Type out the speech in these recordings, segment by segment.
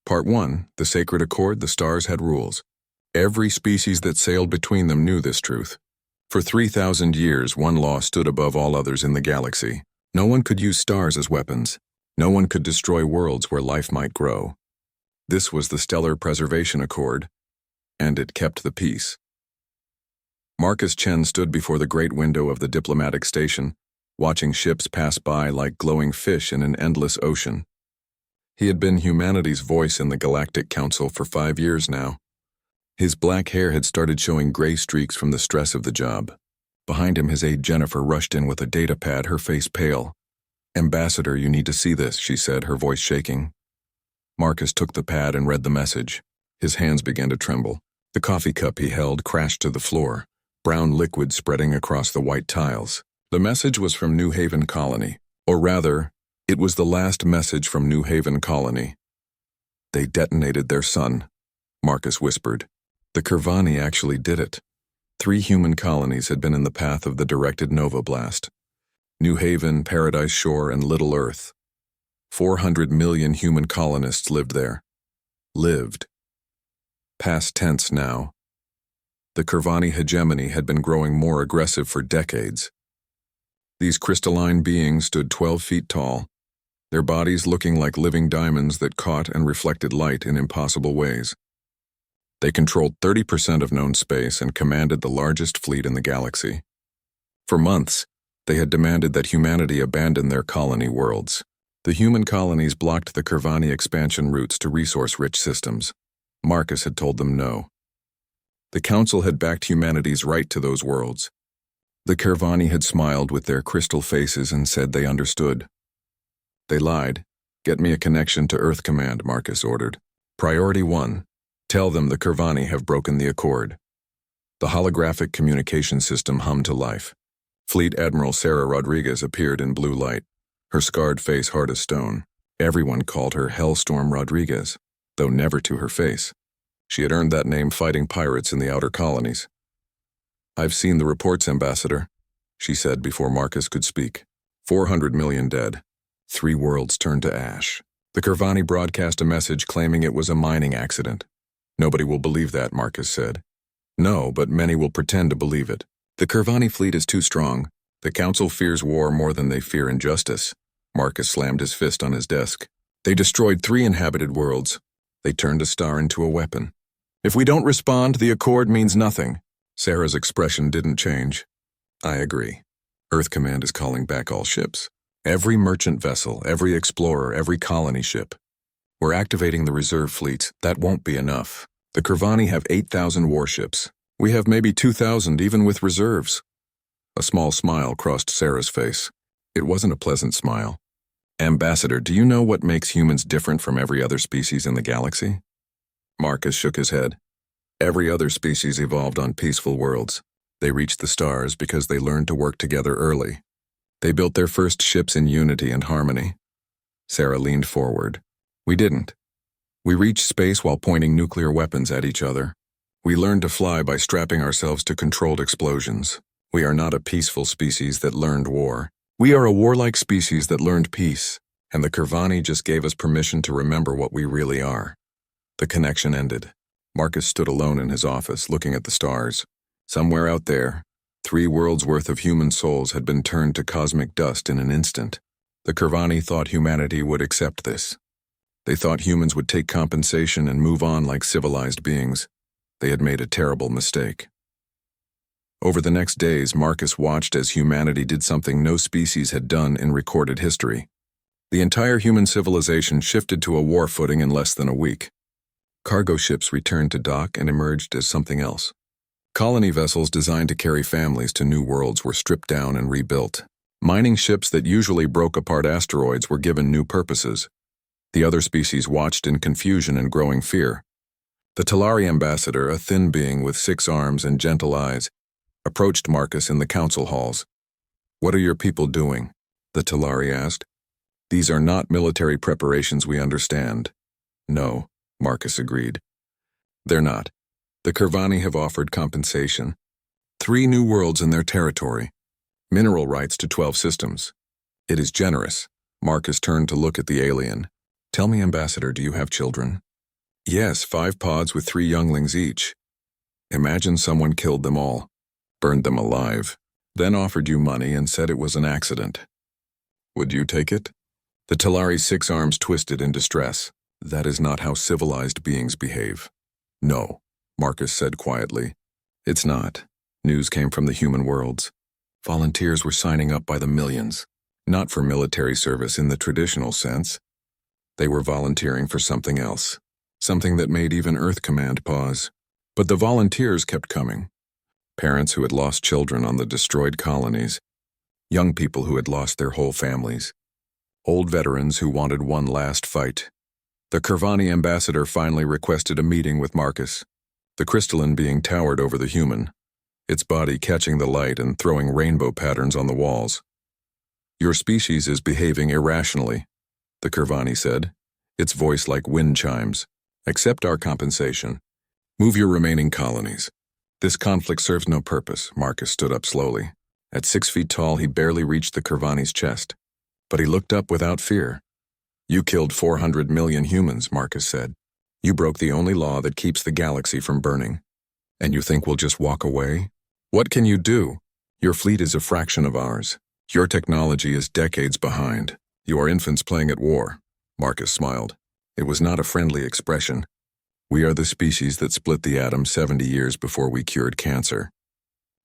Part 1. The Sacred Accord, the stars had rules. Every species that sailed between them knew this truth. For 3,000 years, one law stood above all others in the galaxy. No one could use stars as weapons. No one could destroy worlds where life might grow. This was the Stellar Preservation Accord, and it kept the peace. Marcus Chen stood before the great window of the diplomatic station, watching ships pass by like glowing fish in an endless ocean. He had been humanity's voice in the Galactic Council for 5 years now. His black hair had started showing gray streaks from the stress of the job. Behind him, his aide Jennifer rushed in with a data pad, her face pale. "Ambassador, you need to see this," she said, her voice shaking. Marcus took the pad and read the message. His hands began to tremble. The coffee cup he held crashed to the floor, brown liquid spreading across the white tiles. The message was from New Haven Colony, or rather, it was the last message from New Haven Colony. "They detonated their sun," Marcus whispered. "The Kervani actually did it." 3 human colonies had been in the path of the directed Nova blast. New Haven, Paradise Shore, and Little Earth. 400 million human colonists lived there. Lived. Past tense now. The Kervani hegemony had been growing more aggressive for decades. These crystalline beings stood 12 feet tall, their bodies looking like living diamonds that caught and reflected light in impossible ways. They controlled 30% of known space and commanded the largest fleet in the galaxy. For months, they had demanded that humanity abandon their colony worlds. The human colonies blocked the Kervani expansion routes to resource-rich systems. Marcus had told them no. The Council had backed humanity's right to those worlds. The Kervani had smiled with their crystal faces and said they understood. They lied. "Get me a connection to Earth Command," Marcus ordered. "Priority 1. Tell them the Kervani have broken the accord." The holographic communication system hummed to life. Fleet Admiral Sarah Rodriguez appeared in blue light, her scarred face hard as stone. Everyone called her Hellstorm Rodriguez, though never to her face. She had earned that name fighting pirates in the outer colonies. "I've seen the reports, Ambassador," she said before Marcus could speak. 400 million dead. 3 worlds turned to ash. The Kervani broadcast a message claiming it was a mining accident. "Nobody will believe that," Marcus said. "No, but many will pretend to believe it. The Kervani fleet is too strong. The Council fears war more than they fear injustice." Marcus slammed his fist on his desk. "They destroyed 3 inhabited worlds. They turned a star into a weapon. If we don't respond, the accord means nothing." Sarah's expression didn't change. "I agree. Earth Command is calling back all ships. Every merchant vessel, every explorer, every colony ship. We're activating the reserve fleets. That won't be enough. The Kervani have 8,000 warships. We have maybe 2,000 even with reserves." A small smile crossed Sarah's face. It wasn't a pleasant smile. "Ambassador, do you know what makes humans different from every other species in the galaxy?" Marcus shook his head. "Every other species evolved on peaceful worlds. They reached the stars because they learned to work together early. They built their first ships in unity and harmony." Sarah leaned forward. "We didn't. We reached space while pointing nuclear weapons at each other. We learned to fly by strapping ourselves to controlled explosions. We are not a peaceful species that learned war. We are a warlike species that learned peace, and the Kervani just gave us permission to remember what we really are." The connection ended. Marcus stood alone in his office, looking at the stars. Somewhere out there, 3 worlds' worth of human souls had been turned to cosmic dust in an instant. The Kervani thought humanity would accept this. They thought humans would take compensation and move on like civilized beings. They had made a terrible mistake. Over the next days, Marcus watched as humanity did something no species had done in recorded history. The entire human civilization shifted to a war footing in less than a week. Cargo ships returned to dock and emerged as something else. Colony vessels designed to carry families to new worlds were stripped down and rebuilt. Mining ships that usually broke apart asteroids were given new purposes. The other species watched in confusion and growing fear. The Talari ambassador, a thin being with 6 arms and gentle eyes, approached Marcus in the council halls. "What are your people doing?" the Talari asked. "These are not military preparations we understand." "No," Marcus agreed. "They're not. The Kervani have offered compensation. 3 new worlds in their territory. Mineral rights to 12 systems. It is generous." Marcus turned to look at the alien. "Tell me, Ambassador, do you have children?" Yes, 5 pods with 3 younglings each. Imagine someone killed them all, burned them alive, then offered you money and said it was an accident. Would you take it? The Talari's 6 arms twisted in distress. That is not how civilized beings behave. No, Marcus said quietly. It's not. News came from the human worlds. Volunteers were signing up by the millions, not for military service in the traditional sense. They were volunteering for something else, something that made even Earth Command pause. But the volunteers kept coming. Parents who had lost children on the destroyed colonies, young people who had lost their whole families, old veterans who wanted one last fight. The Kirvani ambassador finally requested a meeting with Marcus, the crystalline being towered over the human, its body catching the light and throwing rainbow patterns on the walls. Your species is behaving irrationally, the Kirvani said, its voice like wind chimes. Accept our compensation. Move your remaining colonies. This conflict serves no purpose. Marcus stood up slowly. At 6 feet tall, he barely reached the Kirvani's chest. But he looked up without fear. You killed 400 million humans, Marcus said. You broke the only law that keeps the galaxy from burning. And you think we'll just walk away? What can you do? Your fleet is a fraction of ours. Your technology is decades behind. You are infants playing at war. Marcus smiled. It was not a friendly expression. We are the species that split the atom 70 years before we cured cancer.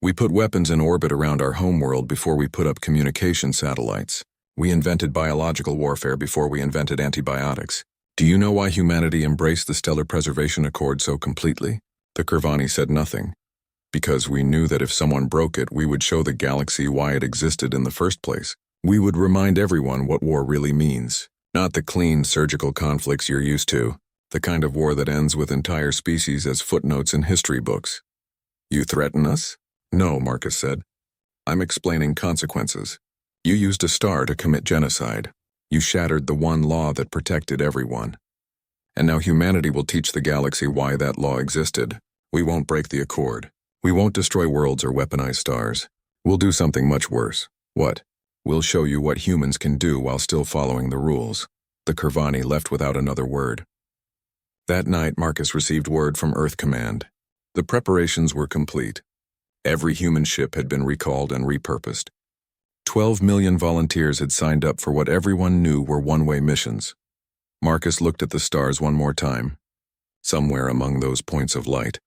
We put weapons in orbit around our homeworld before we put up communication satellites. We invented biological warfare before we invented antibiotics. Do you know why humanity embraced the Stellar Preservation Accord so completely? The Kirvani said nothing. Because we knew that if someone broke it, we would show the galaxy why it existed in the first place. We would remind everyone what war really means. Not the clean, surgical conflicts you're used to. The kind of war that ends with entire species as footnotes in history books. You threaten us? No, Marcus said. I'm explaining consequences. You used a star to commit genocide. You shattered the one law that protected everyone. And now humanity will teach the galaxy why that law existed. We won't break the accord. We won't destroy worlds or weaponize stars. We'll do something much worse. What? We'll show you what humans can do while still following the rules. The Kirvani left without another word. That night, Marcus received word from Earth Command. The preparations were complete. Every human ship had been recalled and repurposed. 12 million volunteers had signed up for what everyone knew were one-way missions. Marcus looked at the stars one more time. Somewhere among those points of light,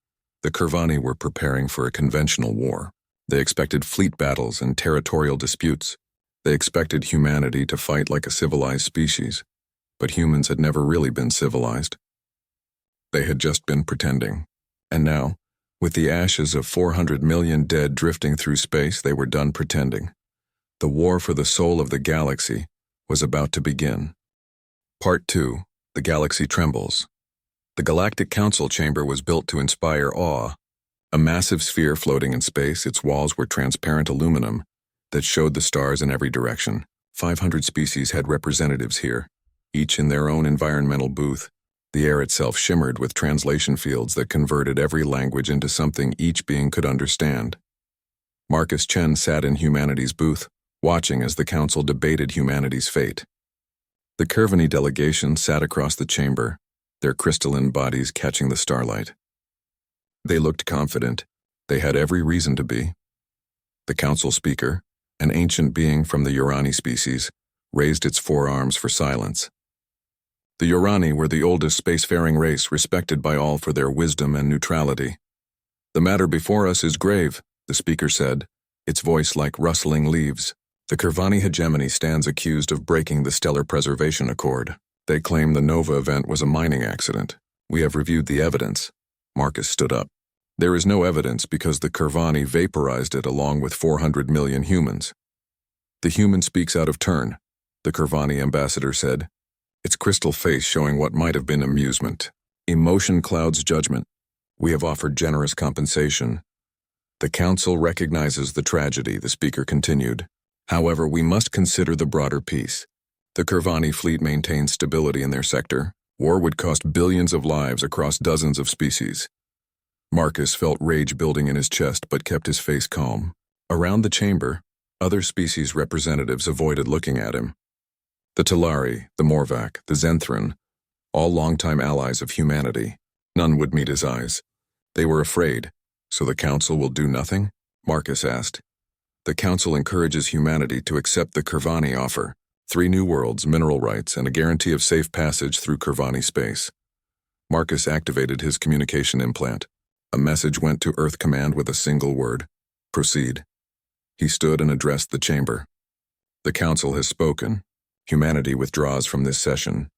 the Kirvani were preparing for a conventional war. They expected fleet battles and territorial disputes. They expected humanity to fight like a civilized species. But humans had never really been civilized. They had just been pretending. And now, with the ashes of 400 million dead drifting through space, they were done pretending. The war for the soul of the galaxy was about to begin. Part 2. The Galaxy Trembles. The Galactic Council chamber was built to inspire awe. A massive sphere floating in space, its walls were transparent aluminum that showed the stars in every direction. 500 species had representatives here, each in their own environmental booth. The air itself shimmered with translation fields that converted every language into something each being could understand. Marcus Chen sat in humanity's booth, watching as the council debated humanity's fate. The Kirvani delegation sat across the chamber, their crystalline bodies catching the starlight. They looked confident. They had every reason to be. The council speaker, an ancient being from the Urani species, raised its forearms for silence. The Urani were the oldest spacefaring race, respected by all for their wisdom and neutrality. The matter before us is grave, the speaker said, its voice like rustling leaves. The Kirvani hegemony stands accused of breaking the Stellar Preservation Accord. They claim the Nova event was a mining accident. We have reviewed the evidence. Marcus stood up. There is no evidence because the Kirvani vaporized it along with 400 million humans. The human speaks out of turn, the Kirvani ambassador said, its crystal face showing what might have been amusement. Emotion clouds judgment. We have offered generous compensation. The council recognizes the tragedy, the speaker continued. However, we must consider the broader piece. The Kirvani fleet maintains stability in their sector. War would cost billions of lives across dozens of species. Marcus felt rage building in his chest but kept his face calm. Around the chamber, other species representatives avoided looking at him. The Talari, the Morvac, the Zenthran, all longtime allies of humanity. None would meet his eyes. They were afraid. So the Council will do nothing? Marcus asked. The Council encourages humanity to accept the Kirvani offer. 3 new worlds, mineral rights, and a guarantee of safe passage through Kirvani space. Marcus activated his communication implant. A message went to Earth Command with a single word. Proceed. He stood and addressed the chamber. The Council has spoken. Humanity withdraws from this session.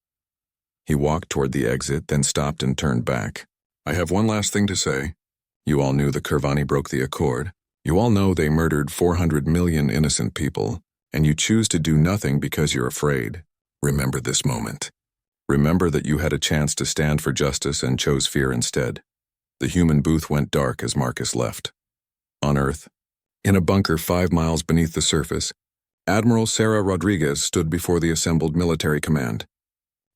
He walked toward the exit, then stopped and turned back. I have one last thing to say. You all knew the Kirvani broke the accord. You all know they murdered 400 million innocent people, and you choose to do nothing because you're afraid. Remember this moment. Remember that you had a chance to stand for justice and chose fear instead. The human booth went dark as Marcus left. On Earth, in a bunker 5 miles beneath the surface, Admiral Sarah Rodriguez stood before the assembled military command.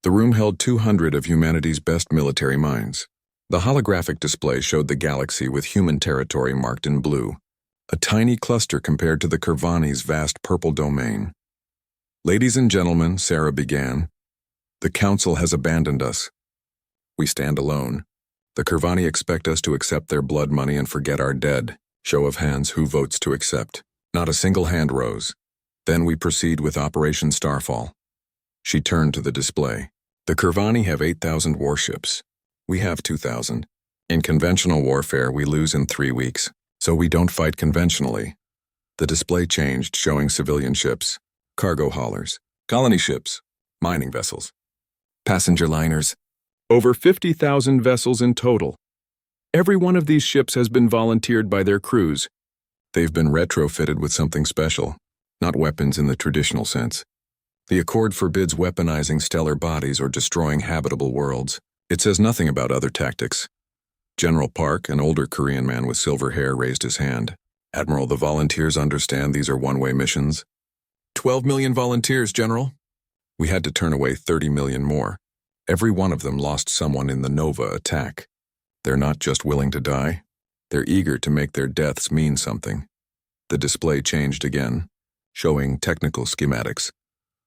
The room held 200 of humanity's best military minds. The holographic display showed the galaxy with human territory marked in blue, a tiny cluster compared to the Kirvani's vast purple domain. Ladies and gentlemen, Sarah began, the Council has abandoned us. We stand alone. The Kirvani expect us to accept their blood money and forget our dead. Show of hands, who votes to accept? Not a single hand rose. Then we proceed with Operation Starfall. She turned to the display. The Kirvani have 8,000 warships. We have 2,000. In conventional warfare, we lose in 3 weeks, so we don't fight conventionally. The display changed, showing civilian ships, cargo haulers, colony ships, mining vessels, passenger liners. Over 50,000 vessels in total. Every one of these ships has been volunteered by their crews. They've been retrofitted with something special, not weapons in the traditional sense. The Accord forbids weaponizing stellar bodies or destroying habitable worlds. It says nothing about other tactics. General Park, an older Korean man with silver hair, raised his hand. Admiral, the volunteers understand these are one-way missions. 12 million volunteers, General. We had to turn away 30 million more. Every one of them lost someone in the Nova attack. They're not just willing to die. They're eager to make their deaths mean something. The display changed again, showing technical schematics.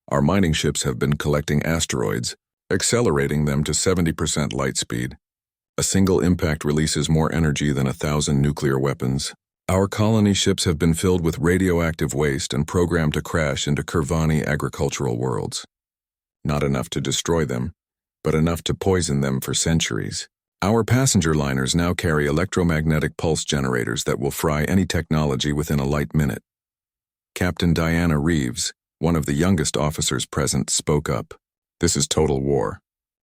Our mining ships have been collecting asteroids, accelerating them to 70% light speed. A single impact releases more energy than 1,000 nuclear weapons. Our colony ships have been filled with radioactive waste and programmed to crash into Kirvani agricultural worlds. Not enough to destroy them, but enough to poison them for centuries. Our passenger liners now carry electromagnetic pulse generators that will fry any technology within a light minute. Captain Diana Reeves, one of the youngest officers present, spoke up. This is total war.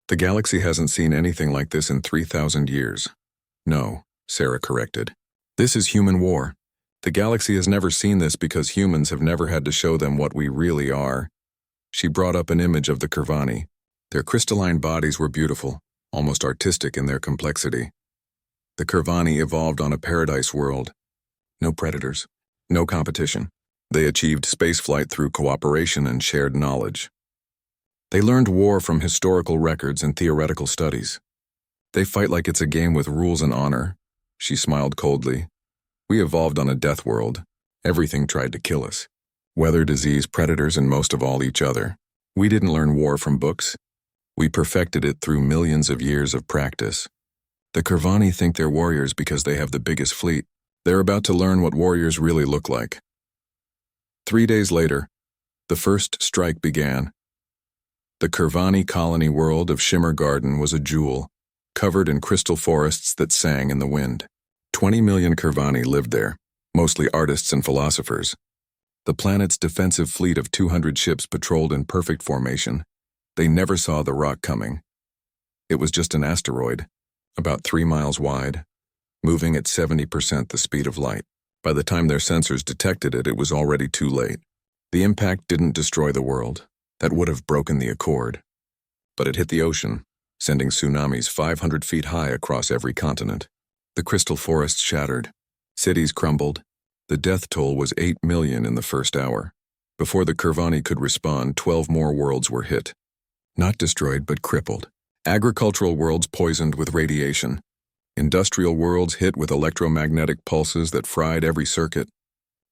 The galaxy hasn't seen anything like this in 3,000 years. No, Sarah corrected. This is human war. The galaxy has never seen this because humans have never had to show them what we really are. She brought up an image of the Kirvani. Their crystalline bodies were beautiful, almost artistic in their complexity. The Kirvani evolved on a paradise world. No predators, no competition. They achieved spaceflight through cooperation and shared knowledge. They learned war from historical records and theoretical studies. They fight like it's a game with rules and honor. She smiled coldly. We evolved on a death world. Everything tried to kill us. Weather, disease, predators, and most of all each other. We didn't learn war from books. We perfected it through millions of years of practice. The Kirvani think they're warriors because they have the biggest fleet. They're about to learn what warriors really look like. 3 days later, the first strike began. The Kirvani colony world of Shimmer Garden was a jewel, covered in crystal forests that sang in the wind. 20 million Kirvani lived there, mostly artists and philosophers. The planet's defensive fleet of 200 ships patrolled in perfect formation. They never saw the rock coming. It was just an asteroid, about 3 miles wide, moving at 70% the speed of light. By the time their sensors detected it, it was already too late. The impact didn't destroy the world. That would have broken the accord. But it hit the ocean, sending tsunamis 500 feet high across every continent. The crystal forests shattered. Cities crumbled. The death toll was 8 million in the first hour. Before the Kirvani could respond, 12 more worlds were hit. Not destroyed, but crippled. Agricultural worlds poisoned with radiation. Industrial worlds hit with electromagnetic pulses that fried every circuit.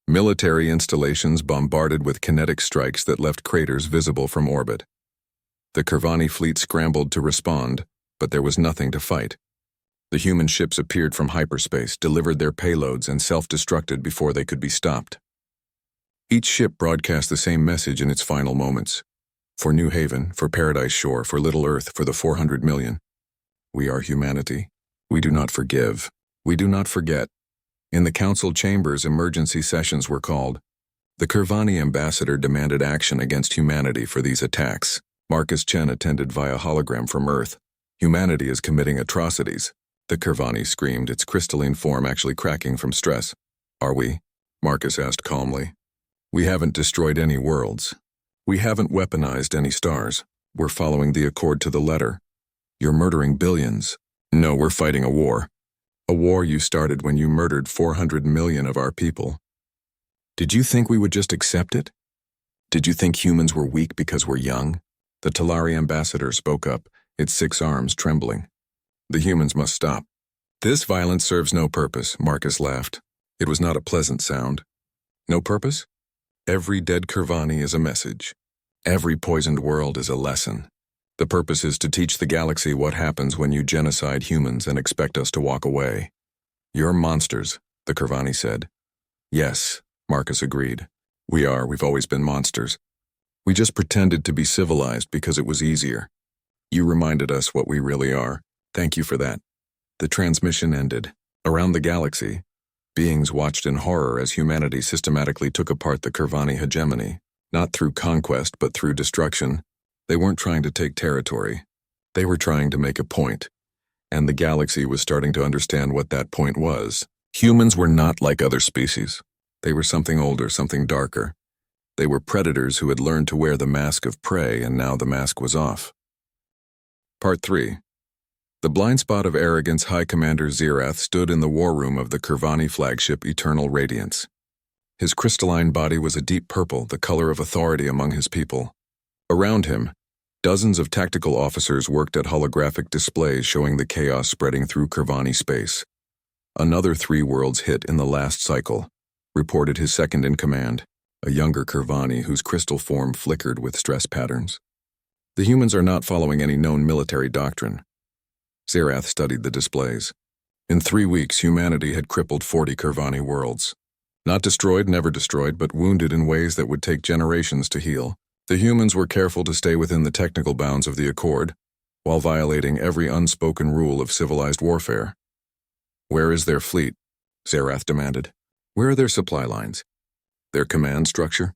Military installations bombarded with kinetic strikes that left craters visible from orbit. The Kervani fleet scrambled to respond, but there was nothing to fight. The human ships appeared from hyperspace, delivered their payloads, and self-destructed before they could be stopped. Each ship broadcast the same message in its final moments. For New Haven, for Paradise Shore, for Little Earth, for the 400 million. We are humanity. We do not forgive. We do not forget. In the council chambers, emergency sessions were called. The Kervani ambassador demanded action against humanity for these attacks. Marcus Chen attended via hologram from Earth. Humanity is committing atrocities. The Kervani screamed, its crystalline form actually cracking from stress. Are we? Marcus asked calmly. We haven't destroyed any worlds. We haven't weaponized any stars. We're following the accord to the letter. You're murdering billions. No, we're fighting a war. A war you started when you murdered 400 million of our people. Did you think we would just accept it? Did you think humans were weak because we're young? The Talari ambassador spoke up, its 6 arms trembling. The humans must stop. This violence serves no purpose, Marcus laughed. It was not a pleasant sound. No purpose? Every dead Kervani is a message. Every poisoned world is a lesson. The purpose is to teach the galaxy what happens when you genocide humans and expect us to walk away. You're monsters, the Kervani said. Yes, Marcus agreed. We've always been monsters. We just pretended to be civilized because it was easier. You reminded us what we really are. Thank you for that. The transmission ended. Around the galaxy, beings watched in horror as humanity systematically took apart the Kervani hegemony, not through conquest but through destruction. They weren't trying to take territory. They were trying to make a point, and the galaxy was starting to understand what that point was. Humans were not like other species. They were something older, something darker. They were predators who had learned to wear the mask of prey, and now the mask was off. Part 3. The blind spot of arrogance High Commander Xerath stood in the war room of the Kervani flagship Eternal Radiance. His crystalline body was a deep purple, the color of authority among his people. Around him, dozens of tactical officers worked at holographic displays showing the chaos spreading through Kervani space. Another 3 worlds hit in the last cycle, reported his second-in-command, a younger Kervani whose crystal form flickered with stress patterns. The humans are not following any known military doctrine. Xerath studied the displays. In 3 weeks, humanity had crippled 40 Kervani worlds. Not destroyed, never destroyed, but wounded in ways that would take generations to heal. The humans were careful to stay within the technical bounds of the Accord, while violating every unspoken rule of civilized warfare. Where is their fleet? Xerath demanded. Where are their supply lines? Their command structure?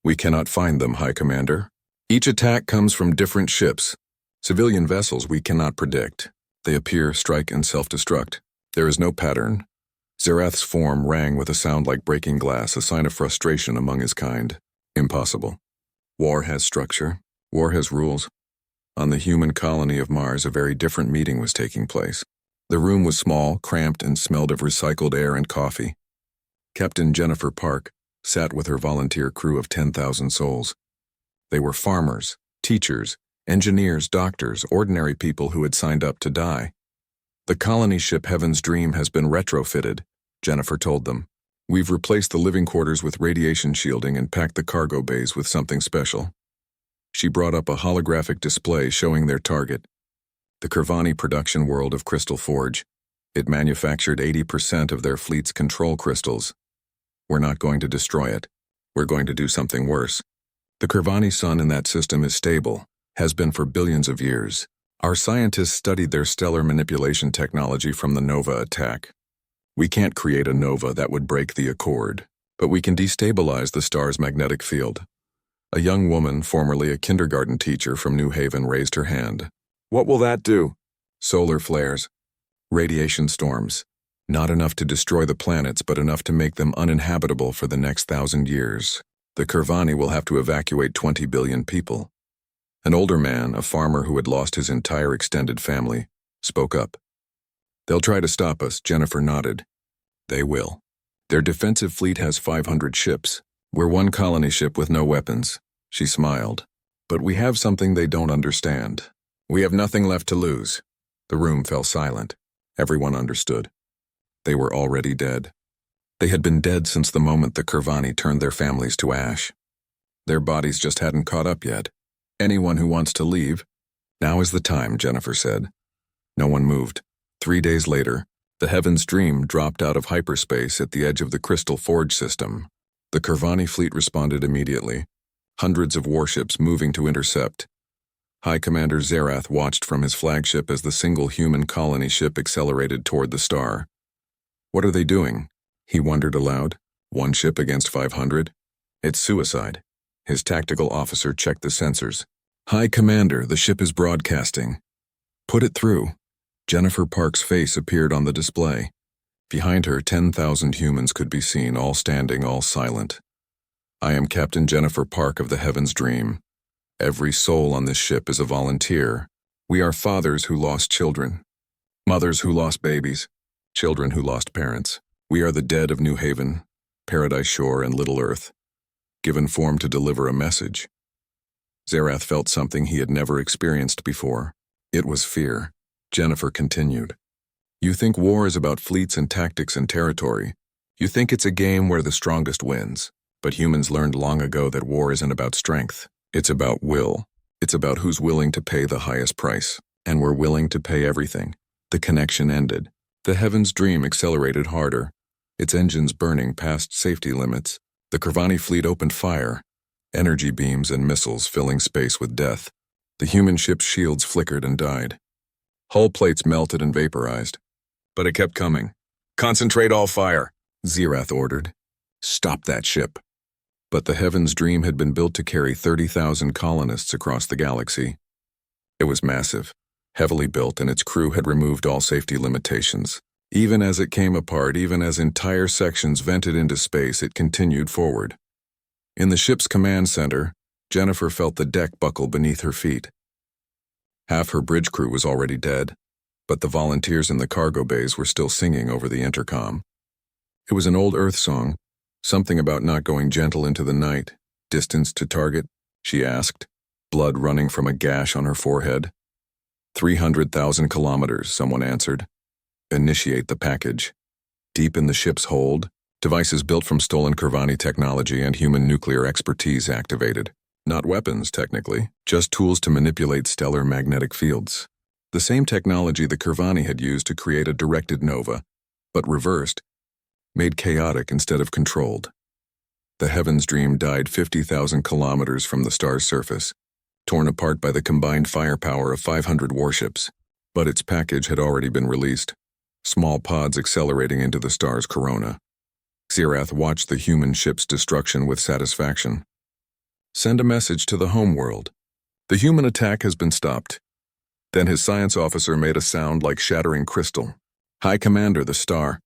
We cannot find them, High Commander. Each attack comes from different ships. Civilian vessels we cannot predict. They appear, strike, and self-destruct. There is no pattern. Xerath's form rang with a sound like breaking glass, a sign of frustration among his kind. Impossible. War has structure. War has rules. On the human colony of Mars, a very different meeting was taking place. The room was small, cramped, and smelled of recycled air and coffee. Captain Jennifer Park sat with her volunteer crew of 10,000 souls. They were farmers, teachers, engineers, doctors, ordinary people who had signed up to die. The colony ship Heaven's Dream has been retrofitted, Jennifer told them. We've replaced the living quarters with radiation shielding and packed the cargo bays with something special. She brought up a holographic display showing their target, the Kervani production world of Crystal Forge. It manufactured 80% of their fleet's control crystals. We're not going to destroy it. We're going to do something worse. The Kervani sun in that system is stable, has been for billions of years. Our scientists studied their stellar manipulation technology from the Nova attack. We can't create a Nova that would break the Accord, but we can destabilize the star's magnetic field. A young woman, formerly a kindergarten teacher from New Haven, raised her hand. What will that do? Solar flares. Radiation storms. Not enough to destroy the planets, but enough to make them uninhabitable for the next 1,000 years. The Kervani will have to evacuate 20 billion people. An older man, a farmer who had lost his entire extended family, spoke up. They'll try to stop us, Jennifer nodded. They will. Their defensive fleet has 500 ships. We're one colony ship with no weapons. She smiled. But we have something they don't understand. We have nothing left to lose. The room fell silent. Everyone understood. They were already dead. They had been dead since the moment the Kervani turned their families to ash. Their bodies just hadn't caught up yet. Anyone who wants to leave? Now is the time, Jennifer said. No one moved. 3 days later, the Heaven's Dream dropped out of hyperspace at the edge of the Crystal Forge system. The Kurvani fleet responded immediately, hundreds of warships moving to intercept. High Commander Zerath watched from his flagship as the single human colony ship accelerated toward the star. What are they doing? He wondered aloud. 1 ship against 500? It's suicide. His tactical officer checked the sensors. High Commander, the ship is broadcasting. Put it through. Jennifer Park's face appeared on the display. Behind her, 10,000 humans could be seen, all standing, all silent. I am Captain Jennifer Park of the Heaven's Dream. Every soul on this ship is a volunteer. We are fathers who lost children, mothers who lost babies, children who lost parents. We are the dead of New Haven, Paradise Shore, and Little Earth, given form to deliver a message. Zerath felt something he had never experienced before. It was fear. Jennifer continued. You think war is about fleets and tactics and territory. You think it's a game where the strongest wins. But humans learned long ago that war isn't about strength. It's about will. It's about who's willing to pay the highest price. And we're willing to pay everything. The connection ended. The Heaven's Dream accelerated harder, its engines burning past safety limits. The Kurvani fleet opened fire, energy beams and missiles filling space with death. The human ship's shields flickered and died. Hull plates melted and vaporized. But it kept coming. Concentrate all fire, Zerath ordered. Stop that ship. But the Heaven's Dream had been built to carry 30,000 colonists across the galaxy. It was massive, heavily built, and its crew had removed all safety limitations. Even as it came apart, even as entire sections vented into space, it continued forward. In the ship's command center, Jennifer felt the deck buckle beneath her feet. Half her bridge crew was already dead, but the volunteers in the cargo bays were still singing over the intercom. It was an old Earth song, something about not going gentle into the night. Distance to target, she asked, blood running from a gash on her forehead. 300,000 kilometers, someone answered. Initiate the package. Deep in the ship's hold, devices built from stolen Kurvani technology and human nuclear expertise activated. Not weapons, technically, just tools to manipulate stellar magnetic fields. The same technology the Kurvani had used to create a directed nova, but reversed, made chaotic instead of controlled. The Heaven's Dream died 50,000 kilometers from the star's surface, torn apart by the combined firepower of 500 warships. But its package had already been released, small pods accelerating into the star's corona. Zerath watched the human ship's destruction with satisfaction. Send a message to the homeworld. The human attack has been stopped. Then his science officer made a sound like shattering crystal. High Commander, the star.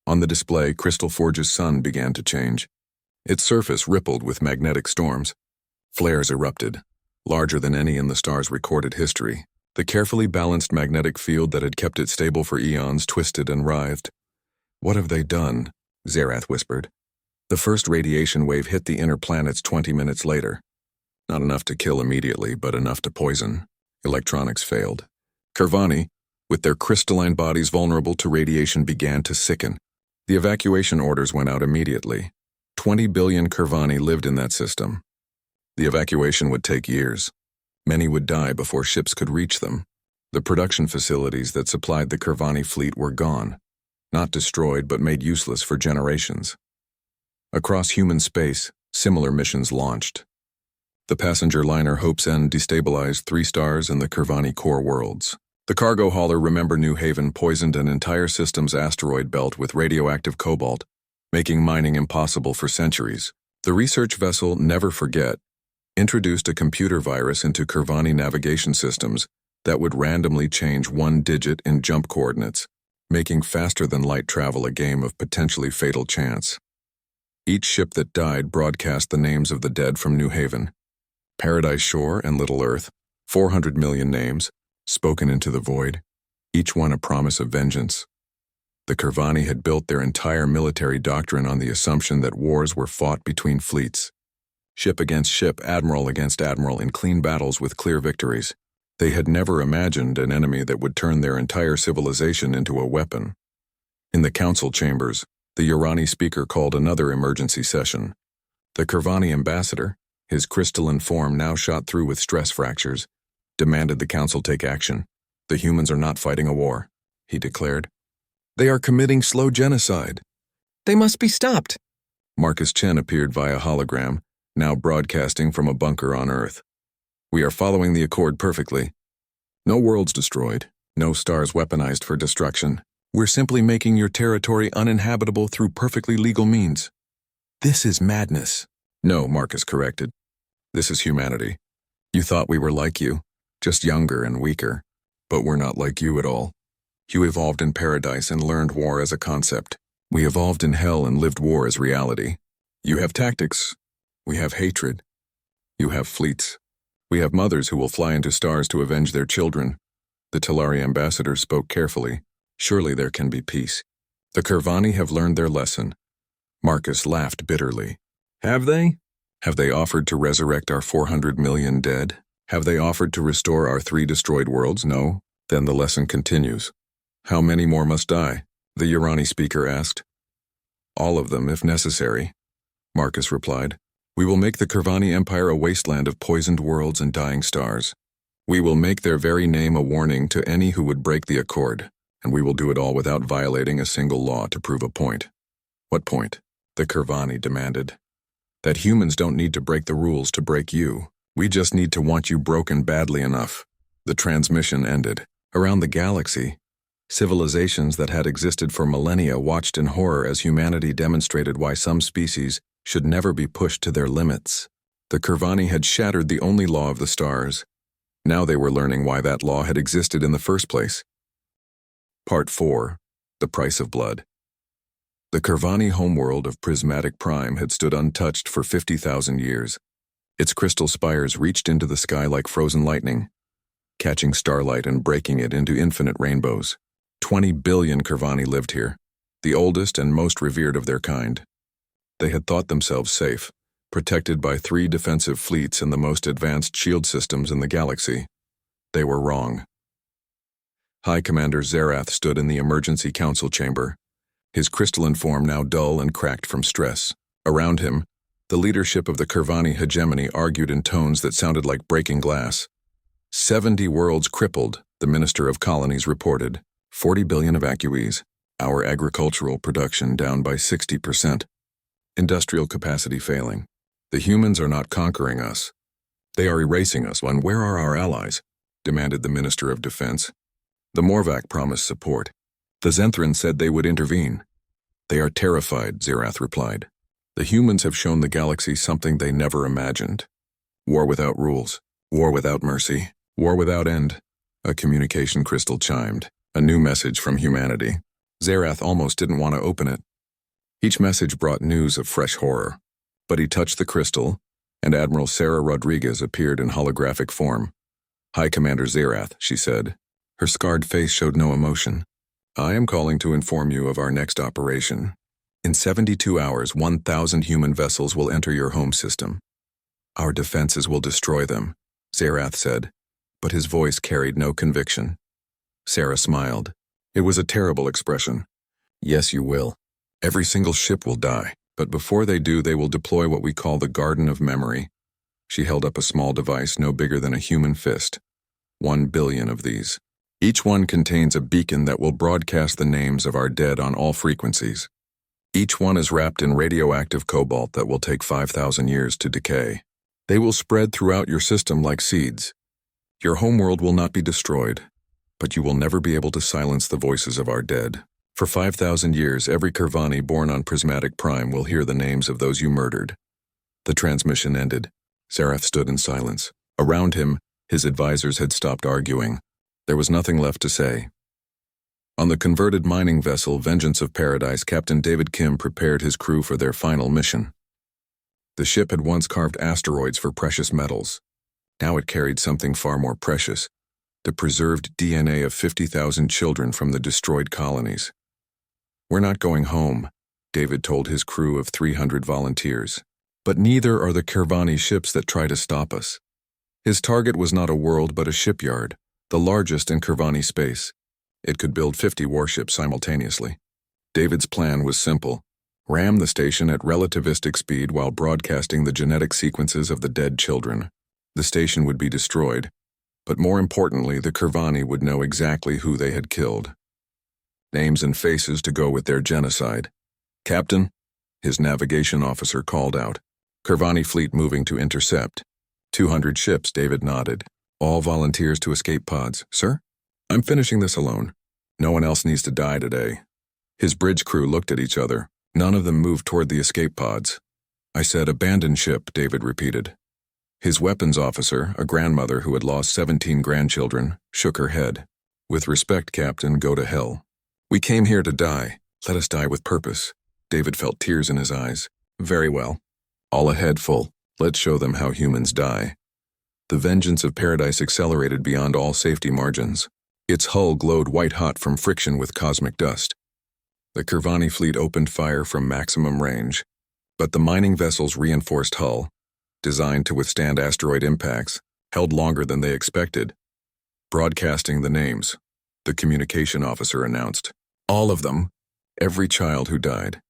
On the display, Crystal Forge's sun began to change. Its surface rippled with magnetic storms. Flares erupted, larger than any in the star's recorded history. The carefully balanced magnetic field that had kept it stable for eons twisted and writhed. What have they done? Zerath whispered. The first radiation wave hit the inner planets 20 minutes later. Not enough to kill immediately, but enough to poison. Electronics failed. Kurvani, with their crystalline bodies vulnerable to radiation, began to sicken. The evacuation orders went out immediately. 20 billion Kurvani lived in that system. The evacuation would take years. Many would die before ships could reach them. The production facilities that supplied the Kurvani fleet were gone. Not destroyed, but made useless for generations. Across human space, similar missions launched. The passenger liner Hope's End destabilized 3 stars in the Kurvani core worlds. The cargo hauler Remember New Haven poisoned an entire system's asteroid belt with radioactive cobalt, making mining impossible for centuries. The research vessel Never Forget introduced a computer virus into Kurvani navigation systems that would randomly change 1 digit in jump coordinates, making faster-than-light travel a game of potentially fatal chance. Each ship that died broadcast the names of the dead from New Haven. Paradise Shore and Little Earth, 400 million names, spoken into the void, each one a promise of vengeance. The Kurvani had built their entire military doctrine on the assumption that wars were fought between fleets. Ship against ship, admiral against admiral, in clean battles with clear victories. They had never imagined an enemy that would turn their entire civilization into a weapon. In the council chambers, the Urani speaker called another emergency session. The Kurvani ambassador, His crystalline form, now shot through with stress fractures, demanded the council take action. The humans are not fighting a war, he declared. They are committing slow genocide. They must be stopped. Marcus Chen appeared via hologram, now broadcasting from a bunker on Earth. We are following the accord perfectly. No worlds destroyed, no stars weaponized for destruction. We're simply making your territory uninhabitable through perfectly legal means. This is madness. No, Marcus corrected. This is humanity. You thought we were like you, just younger and weaker. But we're not like you at all. You evolved in paradise and learned war as a concept. We evolved in hell and lived war as reality. You have tactics. We have hatred. You have fleets. We have mothers who will fly into stars to avenge their children. The Telari ambassador spoke carefully. Surely there can be peace. The Kurvani have learned their lesson. Marcus laughed bitterly. Have they? Have they offered to resurrect our 400 million dead? Have they offered to restore our 3 destroyed worlds? No. Then the lesson continues. How many more must die? The Urani speaker asked. All of them, if necessary. Marcus replied. We will make the Kurvani Empire a wasteland of poisoned worlds and dying stars. We will make their very name a warning to any who would break the accord, and we will do it all without violating a single law to prove a point. What point? The Kurvani demanded. That humans don't need to break the rules to break you. We just need to want you broken badly enough. The transmission ended. Around the galaxy, civilizations that had existed for millennia watched in horror as humanity demonstrated why some species should never be pushed to their limits. The Kurvani had shattered the only law of the stars. Now they were learning why that law had existed in the first place. Part 4. The Price of Blood. The Kurvani homeworld of Prismatic Prime had stood untouched for 50,000 years. Its crystal spires reached into the sky like frozen lightning, catching starlight and breaking it into infinite rainbows. 20 billion Kurvani lived here, the oldest and most revered of their kind. They had thought themselves safe, protected by 3 defensive fleets and the most advanced shield systems in the galaxy. They were wrong. High Commander Zerath stood in the emergency council chamber, his crystalline form now dull and cracked from stress. Around him, the leadership of the Kurvani hegemony argued in tones that sounded like breaking glass. 70 worlds crippled, the Minister of Colonies reported. 40 billion evacuees. Our agricultural production down by 60%. Industrial capacity failing. The humans are not conquering us. They are erasing us. And where are our allies? Demanded the Minister of Defense. The Morvac promised support. The Zenthran said they would intervene. They are terrified, Zerath replied. The humans have shown the galaxy something they never imagined. War without rules. War without mercy. War without end. A communication crystal chimed. A new message from humanity. Zerath almost didn't want to open it. Each message brought news of fresh horror. But he touched the crystal, and Admiral Sarah Rodriguez appeared in holographic form. High Commander Zerath, she said. Her scarred face showed no emotion. I am calling to inform you of our next operation. In 72 hours, 1,000 human vessels will enter your home system. Our defenses will destroy them, Zerath said, but his voice carried no conviction. Sarah smiled. It was a terrible expression. Yes, you will. Every single ship will die, but before they do, they will deploy what we call the Garden of Memory. She held up a small device no bigger than a human fist. 1 billion of these. Each one contains a beacon that will broadcast the names of our dead on all frequencies. Each one is wrapped in radioactive cobalt that will take 5,000 years to decay. They will spread throughout your system like seeds. Your homeworld will not be destroyed, but you will never be able to silence the voices of our dead. For 5,000 years, every Kurvani born on Prismatic Prime will hear the names of those you murdered. The transmission ended. Zerath stood in silence. Around him, his advisors had stopped arguing. There was nothing left to say. On the converted mining vessel Vengeance of Paradise, Captain David Kim prepared his crew for their final mission. The ship had once carved asteroids for precious metals. Now it carried something far more precious, the preserved DNA of 50,000 children from the destroyed colonies. We're not going home, David told his crew of 300 volunteers. But neither are the Kurvani ships that try to stop us. His target was not a world but a shipyard, the largest in Kurvani space. It could build 50 warships simultaneously. David's plan was simple. Ram the station at relativistic speed while broadcasting the genetic sequences of the dead children. The station would be destroyed, but more importantly, the Kurvani would know exactly who they had killed. Names and faces to go with their genocide. Captain, his navigation officer called out. Kurvani fleet moving to intercept. 200 ships, David nodded. All volunteers to escape pods. Sir? I'm finishing this alone. No one else needs to die today. His bridge crew looked at each other. None of them moved toward the escape pods. I said, abandon ship, David repeated. His weapons officer, a grandmother who had lost 17 grandchildren, shook her head. With respect, Captain, go to hell. We came here to die. Let us die with purpose. David felt tears in his eyes. Very well. All ahead full. Let's show them how humans die. The vengeance of paradise accelerated beyond all safety margins. Its hull glowed white-hot from friction with cosmic dust. The Kurvani fleet opened fire from maximum range, but the mining vessel's reinforced hull, designed to withstand asteroid impacts, held longer than they expected. Broadcasting the names, the communication officer announced. All of them, every child who died.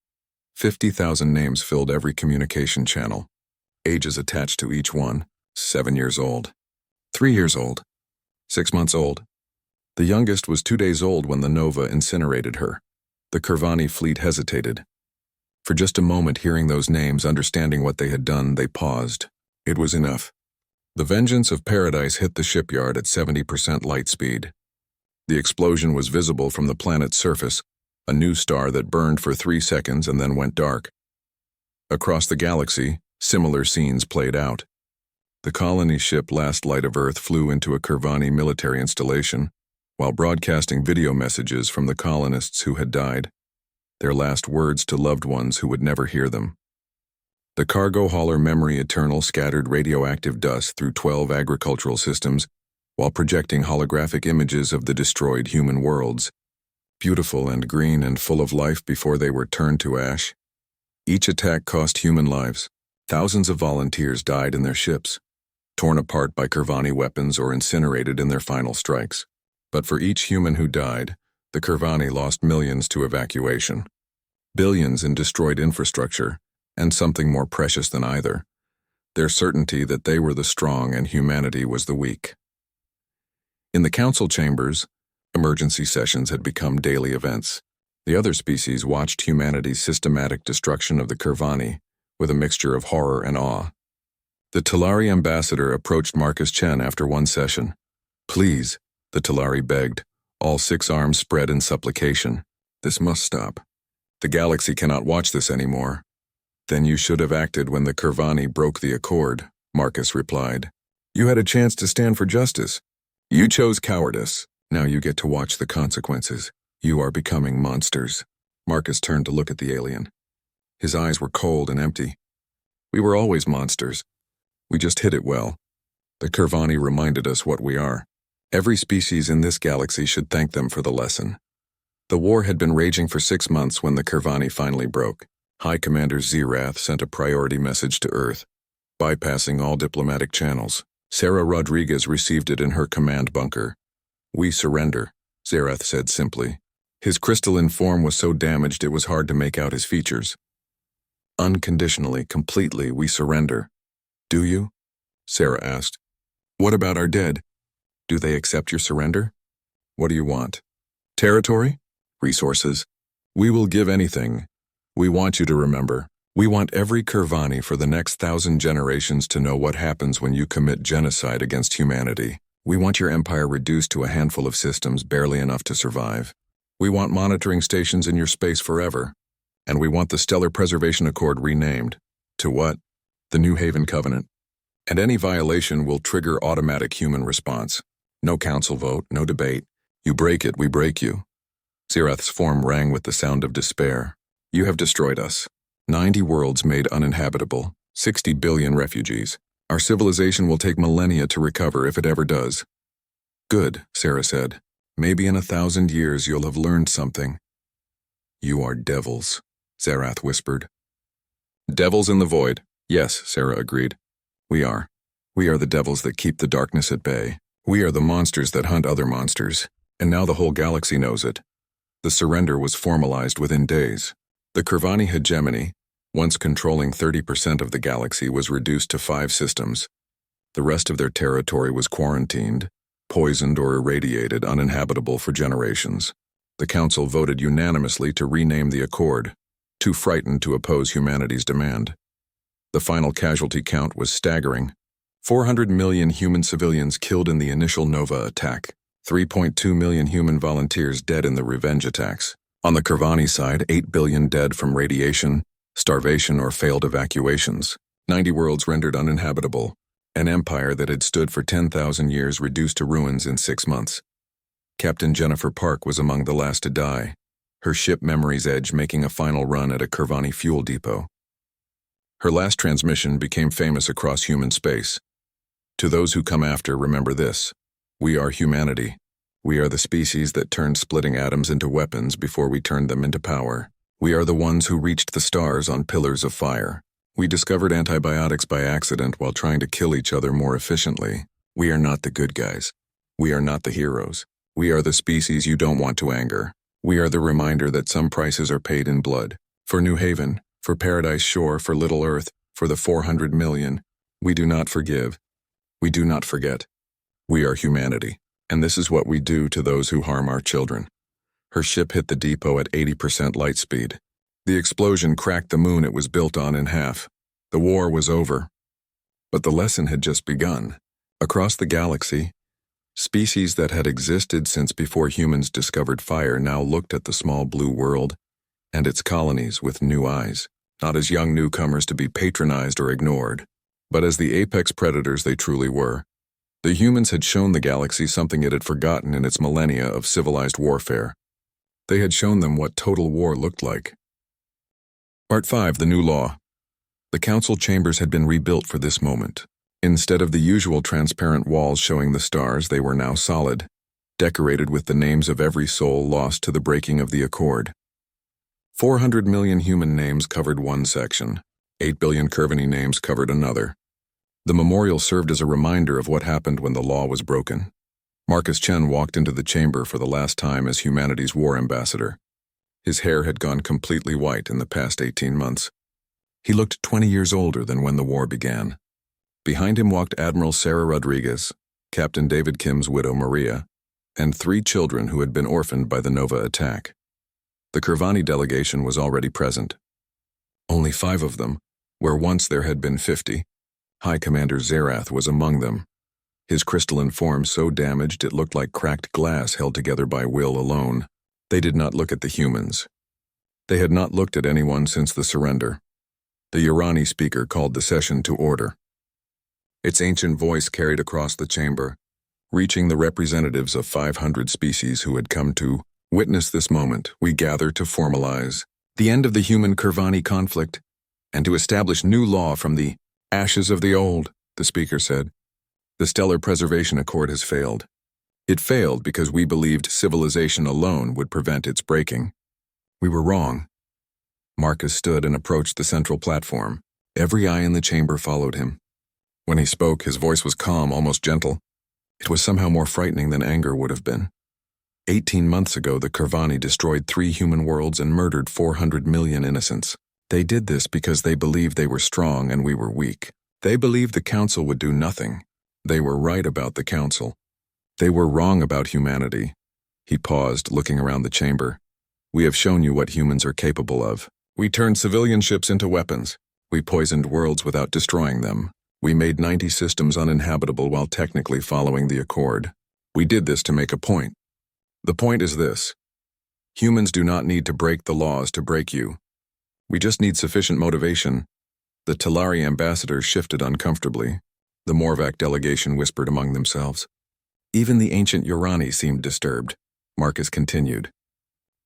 50,000 names filled every communication channel. Ages attached to each one, 7 years old, 3 years old, 6 months old. The youngest was 2 days old when the Nova incinerated her. The Kurvani fleet hesitated. For just a moment, hearing those names, understanding what they had done, they paused. It was enough. The vengeance of paradise hit the shipyard at 70% light speed. The explosion was visible from the planet's surface, a new star that burned for 3 seconds and then went dark. Across the galaxy, similar scenes played out. The colony ship Last Light of Earth flew into a Kurvani military installation, while broadcasting video messages from the colonists who had died, their last words to loved ones who would never hear them. The cargo hauler Memory Eternal scattered radioactive dust through 12 agricultural systems while projecting holographic images of the destroyed human worlds, beautiful and green and full of life before they were turned to ash. Each attack cost human lives. Thousands of volunteers died in their ships, torn apart by Kurvani weapons or incinerated in their final strikes. But for each human who died, the Kurvani lost millions to evacuation, billions in destroyed infrastructure, and something more precious than either, their certainty that they were the strong and humanity was the weak. In the council chambers, emergency sessions had become daily events. The other species watched humanity's systematic destruction of the Kurvani with a mixture of horror and awe. The Talari ambassador approached Marcus Chen after one session. Please, the Talari begged, all 6 arms spread in supplication. This must stop. The galaxy cannot watch this anymore. Then you should have acted when the Kurvani broke the accord, Marcus replied. You had a chance to stand for justice. You chose cowardice. Now you get to watch the consequences. You are becoming monsters. Marcus turned to look at the alien. His eyes were cold and empty. We were always monsters. We just hid it well. The Kurvani reminded us what we are. Every species in this galaxy should thank them for the lesson. The war had been raging for 6 months when the Kurvani finally broke. High Commander Zerath sent a priority message to Earth, bypassing all diplomatic channels. Sarah Rodriguez received it in her command bunker. We surrender, Zerath said simply. His crystalline form was so damaged it was hard to make out his features. Unconditionally, completely, we surrender. Do you? Sarah asked. What about our dead? Do they accept your surrender? What do you want? Territory? Resources? We will give anything. We want you to remember. We want every Kurvani for the next 1,000 generations to know what happens when you commit genocide against humanity. We want your empire reduced to a handful of systems barely enough to survive. We want monitoring stations in your space forever. And we want the Stellar Preservation Accord renamed. To what? The New Haven Covenant. And any violation will trigger automatic human response. No council vote, no debate. You break it, we break you. Zerath's form rang with the sound of despair. You have destroyed us. 90 worlds made uninhabitable. 60 billion refugees. Our civilization will take millennia to recover if it ever does. Good, Sarah said. Maybe in 1,000 years you'll have learned something. You are devils, Zerath whispered. Devils in the void. Yes, Sarah agreed. We are. We are the devils that keep the darkness at bay. We are the monsters that hunt other monsters, and now the whole galaxy knows it. The surrender was formalized within days. The Kirvani hegemony, once controlling 30% of the galaxy, was reduced to 5 systems. The rest of their territory was quarantined, poisoned or irradiated, uninhabitable for generations. The Council voted unanimously to rename the Accord, too frightened to oppose humanity's demand. The final casualty count was staggering. 400 million human civilians killed in the initial Nova attack, 3.2 million human volunteers dead in the revenge attacks. On the Kirvani side, 8 billion dead from radiation, starvation, or failed evacuations. 90 worlds rendered uninhabitable. An empire that had stood for 10,000 years reduced to ruins in 6 months. Captain Jennifer Park was among the last to die, her ship Memory's Edge making a final run at a Kirvani fuel depot. Her last transmission became famous across human space. To those who come after, remember this: we are humanity. We are the species that turned splitting atoms into weapons before we turned them into power. We are the ones who reached the stars on pillars of fire. We discovered antibiotics by accident while trying to kill each other more efficiently. We are not the good guys. We are not the heroes. We are the species you don't want to anger. We are the reminder that some prices are paid in blood. For New Haven, for Paradise Shore, for Little Earth, for the 400 million. We do not forgive. We do not forget. We are humanity, and this is what we do to those who harm our children. Her ship hit the depot at 80% light speed. The explosion cracked the moon it was built on in half. The war was over. But the lesson had just begun. Across the galaxy, species that had existed since before humans discovered fire now looked at the small blue world and its colonies with new eyes, not as young newcomers to be patronized or ignored, but as the apex predators they truly were. The humans had shown the galaxy something it had forgotten in its millennia of civilized warfare. They had shown them what total war looked like. Part 5, The New Law. The council chambers had been rebuilt for this moment. Instead of the usual transparent walls showing the stars, they were now solid, decorated with the names of every soul lost to the breaking of the Accord. 400 million human names covered one section. 8 billion Kirvani names covered another. The memorial served as a reminder of what happened when the law was broken. Marcus Chen walked into the chamber for the last time as humanity's war ambassador. His hair had gone completely white in the past 18 months. He looked 20 years older than when the war began. Behind him walked Admiral Sarah Rodriguez, Captain David Kim's widow Maria, and 3 children who had been orphaned by the Nova attack. The Kirvani delegation was already present. Only 5 of them, where once there had been 50. High Commander Zerath was among them, his crystalline form so damaged it looked like cracked glass held together by will alone. They did not look at the humans. They had not looked at anyone since the surrender. The Urani speaker called the session to order. Its ancient voice carried across the chamber, reaching the representatives of 500 species who had come to witness this moment. We gather to formalize the end of the human-Kirvani conflict and to establish new law from the ashes of the old, the speaker said. The Stellar Preservation Accord has failed. It failed because we believed civilization alone would prevent its breaking. We were wrong. Marcus stood and approached the central platform. Every eye in the chamber followed him. When he spoke, his voice was calm, almost gentle. It was somehow more frightening than anger would have been. 18 months ago, the Kirvani destroyed 3 human worlds and murdered 400 million innocents. They did this because they believed they were strong and we were weak. They believed the Council would do nothing. They were right about the Council. They were wrong about humanity. He paused, looking around the chamber. We have shown you what humans are capable of. We turned civilian ships into weapons. We poisoned worlds without destroying them. We made 90 systems uninhabitable while technically following the Accord. We did this to make a point. The point is this: humans do not need to break the laws to break you. We just need sufficient motivation. The Talari ambassadors shifted uncomfortably. The Morvac delegation whispered among themselves. Even the ancient Urani seemed disturbed. Marcus continued.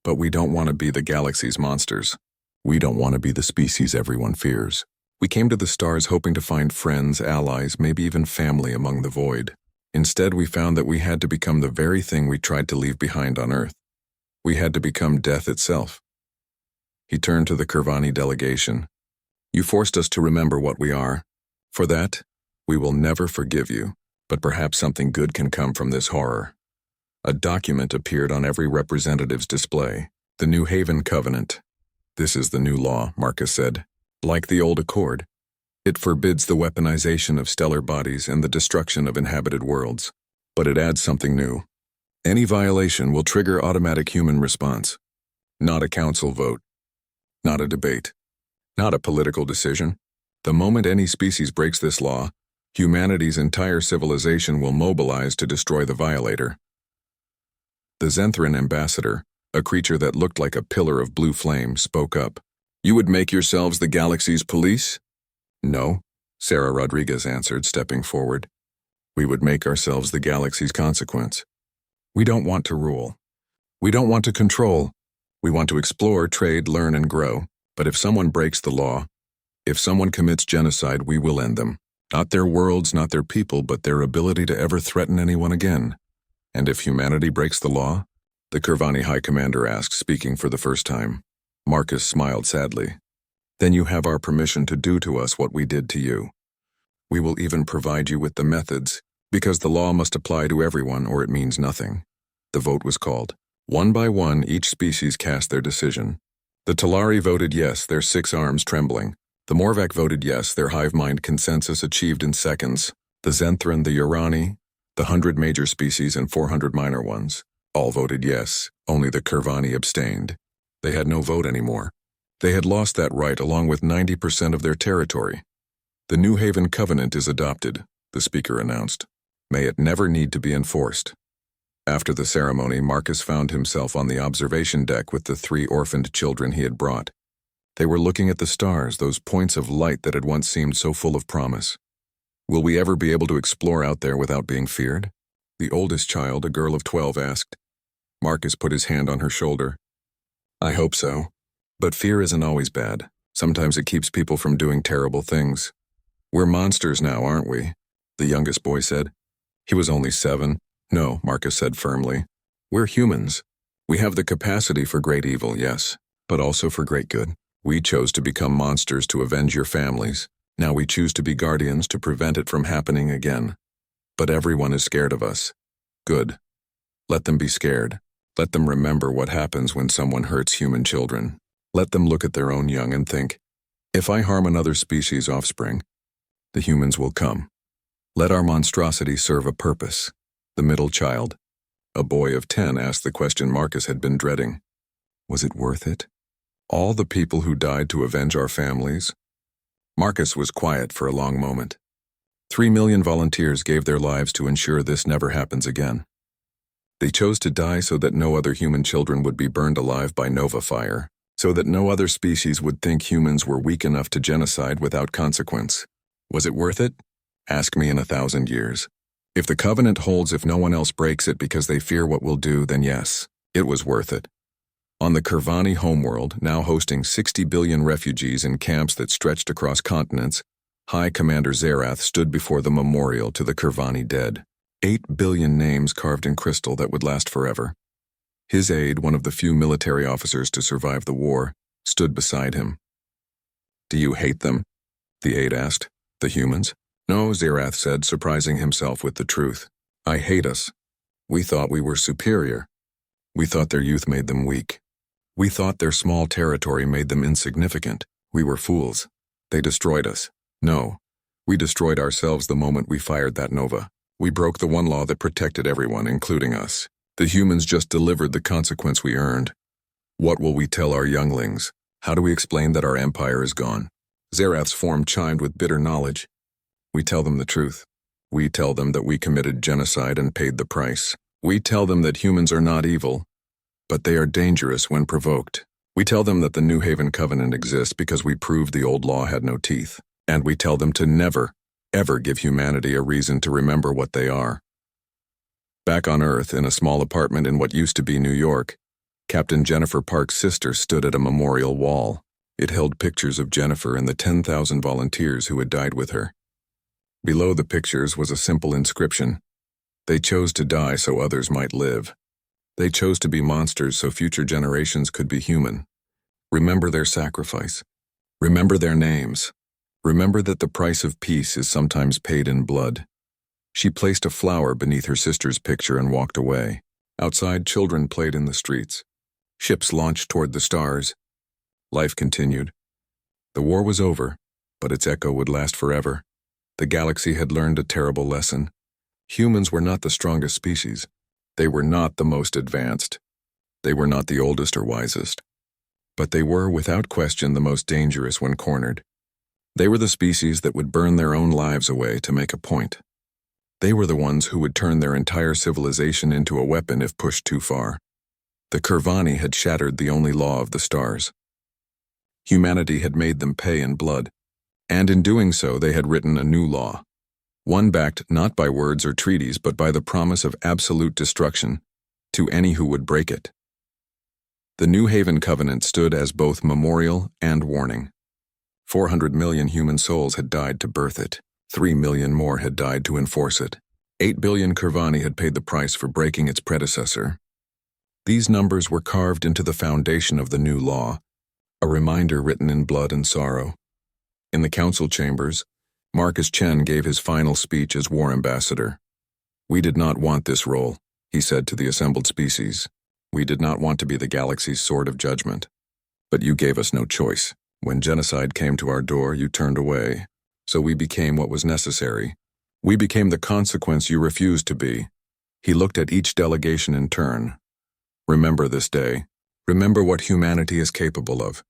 But we don't want to be the galaxy's monsters. We don't want to be the species everyone fears. We came to the stars hoping to find friends, allies, maybe even family among the void. Instead, we found that we had to become the very thing we tried to leave behind on Earth. We had to become death itself. He turned to the Kirvani delegation. You forced us to remember what we are. For that, we will never forgive you, but perhaps something good can come from this horror. A document appeared on every representative's display. The New Haven Covenant. This is the new law, Marcus said. Like the old accord, it forbids the weaponization of stellar bodies and the destruction of inhabited worlds. But it adds something new. Any violation will trigger automatic human response. Not a council vote. Not a debate. Not a political decision. The moment any species breaks this law, humanity's entire civilization will mobilize to destroy the violator. The Zenthran ambassador, a creature that looked like a pillar of blue flame, spoke up. You would make yourselves the galaxy's police? No, Sarah Rodriguez answered, stepping forward. We would make ourselves the galaxy's consequence. We don't want to rule. We don't want to control. We want to explore, trade, learn, and grow. But if someone breaks the law, if someone commits genocide, we will end them. Not their worlds, not their people, but their ability to ever threaten anyone again. And if humanity breaks the law? The Kurvani High Commander asked, speaking for the first time. Marcus smiled sadly. Then you have our permission to do to us what we did to you. We will even provide you with the methods, because the law must apply to everyone or it means nothing. The vote was called. One by one, each species cast their decision. The Talari voted yes, their 6 arms trembling. The Morvac voted yes, their hive mind consensus achieved in seconds. The Zenthran, the Urani, the 100 major species and 400 minor ones, all voted yes, only the Kurvani abstained. They had no vote anymore. They had lost that right along with 90% of their territory. The New Haven Covenant is adopted, the speaker announced. May it never need to be enforced. After the ceremony, Marcus found himself on the observation deck with the 3 orphaned children he had brought. They were looking at the stars, those points of light that had once seemed so full of promise. Will we ever be able to explore out there without being feared? The oldest child, a girl of 12, asked. Marcus put his hand on her shoulder. I hope so. But fear isn't always bad. Sometimes it keeps people from doing terrible things. We're monsters now, aren't we? The youngest boy said. He was only 7. No, Marcus said firmly. We're humans. We have the capacity for great evil, yes, but also for great good. We chose to become monsters to avenge your families. Now we choose to be guardians to prevent it from happening again. But everyone is scared of us. Good. Let them be scared. Let them remember what happens when someone hurts human children. Let them look at their own young and think, if I harm another species' offspring, the humans will come. Let our monstrosity serve a purpose. The middle child, a boy of 10, asked the question Marcus had been dreading. Was it worth it? All the people who died to avenge our families? Marcus was quiet for a long moment. 3 million volunteers gave their lives to ensure this never happens again. They chose to die so that no other human children would be burned alive by nova fire, so that no other species would think humans were weak enough to genocide without consequence. Was it worth it? Ask me in 1,000 years. If the covenant holds if no one else breaks it because they fear what we'll do, then yes, it was worth it. On the Kurvani homeworld, now hosting 60 billion refugees in camps that stretched across continents, High Commander Zerath stood before the memorial to the Kurvani dead. 8 billion names carved in crystal that would last forever. His aide, one of the few military officers to survive the war, stood beside him. Do you hate them? The aide asked. The humans? No, Zerath said, surprising himself with the truth. I hate us. We thought we were superior. We thought their youth made them weak. We thought their small territory made them insignificant. We were fools. They destroyed us. No, we destroyed ourselves the moment we fired that nova. We broke the one law that protected everyone, including us. The humans just delivered the consequence we earned. What will we tell our younglings? How do we explain that our empire is gone? Zerath's form chimed with bitter knowledge. We tell them the truth. We tell them that we committed genocide and paid the price. We tell them that humans are not evil, but they are dangerous when provoked. We tell them that the New Haven Covenant exists because we proved the old law had no teeth. And we tell them to never, ever give humanity a reason to remember what they are. Back on Earth, in a small apartment in what used to be New York, Captain Jennifer Park's sister stood at a memorial wall. It held pictures of Jennifer and the 10,000 volunteers who had died with her. Below the pictures was a simple inscription. They chose to die so others might live. They chose to be monsters so future generations could be human. Remember their sacrifice. Remember their names. Remember that the price of peace is sometimes paid in blood. She placed a flower beneath her sister's picture and walked away. Outside, children played in the streets. Ships launched toward the stars. Life continued. The war was over, but its echo would last forever. The galaxy had learned a terrible lesson. Humans were not the strongest species. They were not the most advanced. They were not the oldest or wisest. But they were, without question, the most dangerous when cornered. They were the species that would burn their own lives away to make a point. They were the ones who would turn their entire civilization into a weapon if pushed too far. The Kurvani had shattered the only law of the stars. Humanity had made them pay in blood, and in doing so they had written a new law, one backed not by words or treaties but by the promise of absolute destruction to any who would break it. The New Haven Covenant stood as both memorial and warning. 400 million human souls had died to birth it. 3 million more had died to enforce it. 8 billion Kurvani had paid the price for breaking its predecessor. These numbers were carved into the foundation of the new law, a reminder written in blood and sorrow. In the council chambers, Marcus Chen gave his final speech as war ambassador. "We did not want this role," he said to the assembled species. "We did not want to be the galaxy's sword of judgment. But you gave us no choice. When genocide came to our door, you turned away. So we became what was necessary. We became the consequence you refused to be." He looked at each delegation in turn. "Remember this day. Remember what humanity is capable of.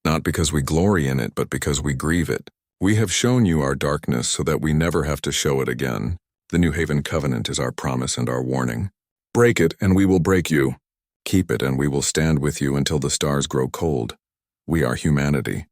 Not because we glory in it, but because we grieve it. We have shown you our darkness so that we never have to show it again. The New Haven Covenant is our promise and our warning. Break it, and we will break you. Keep it, and we will stand with you until the stars grow cold. We are humanity.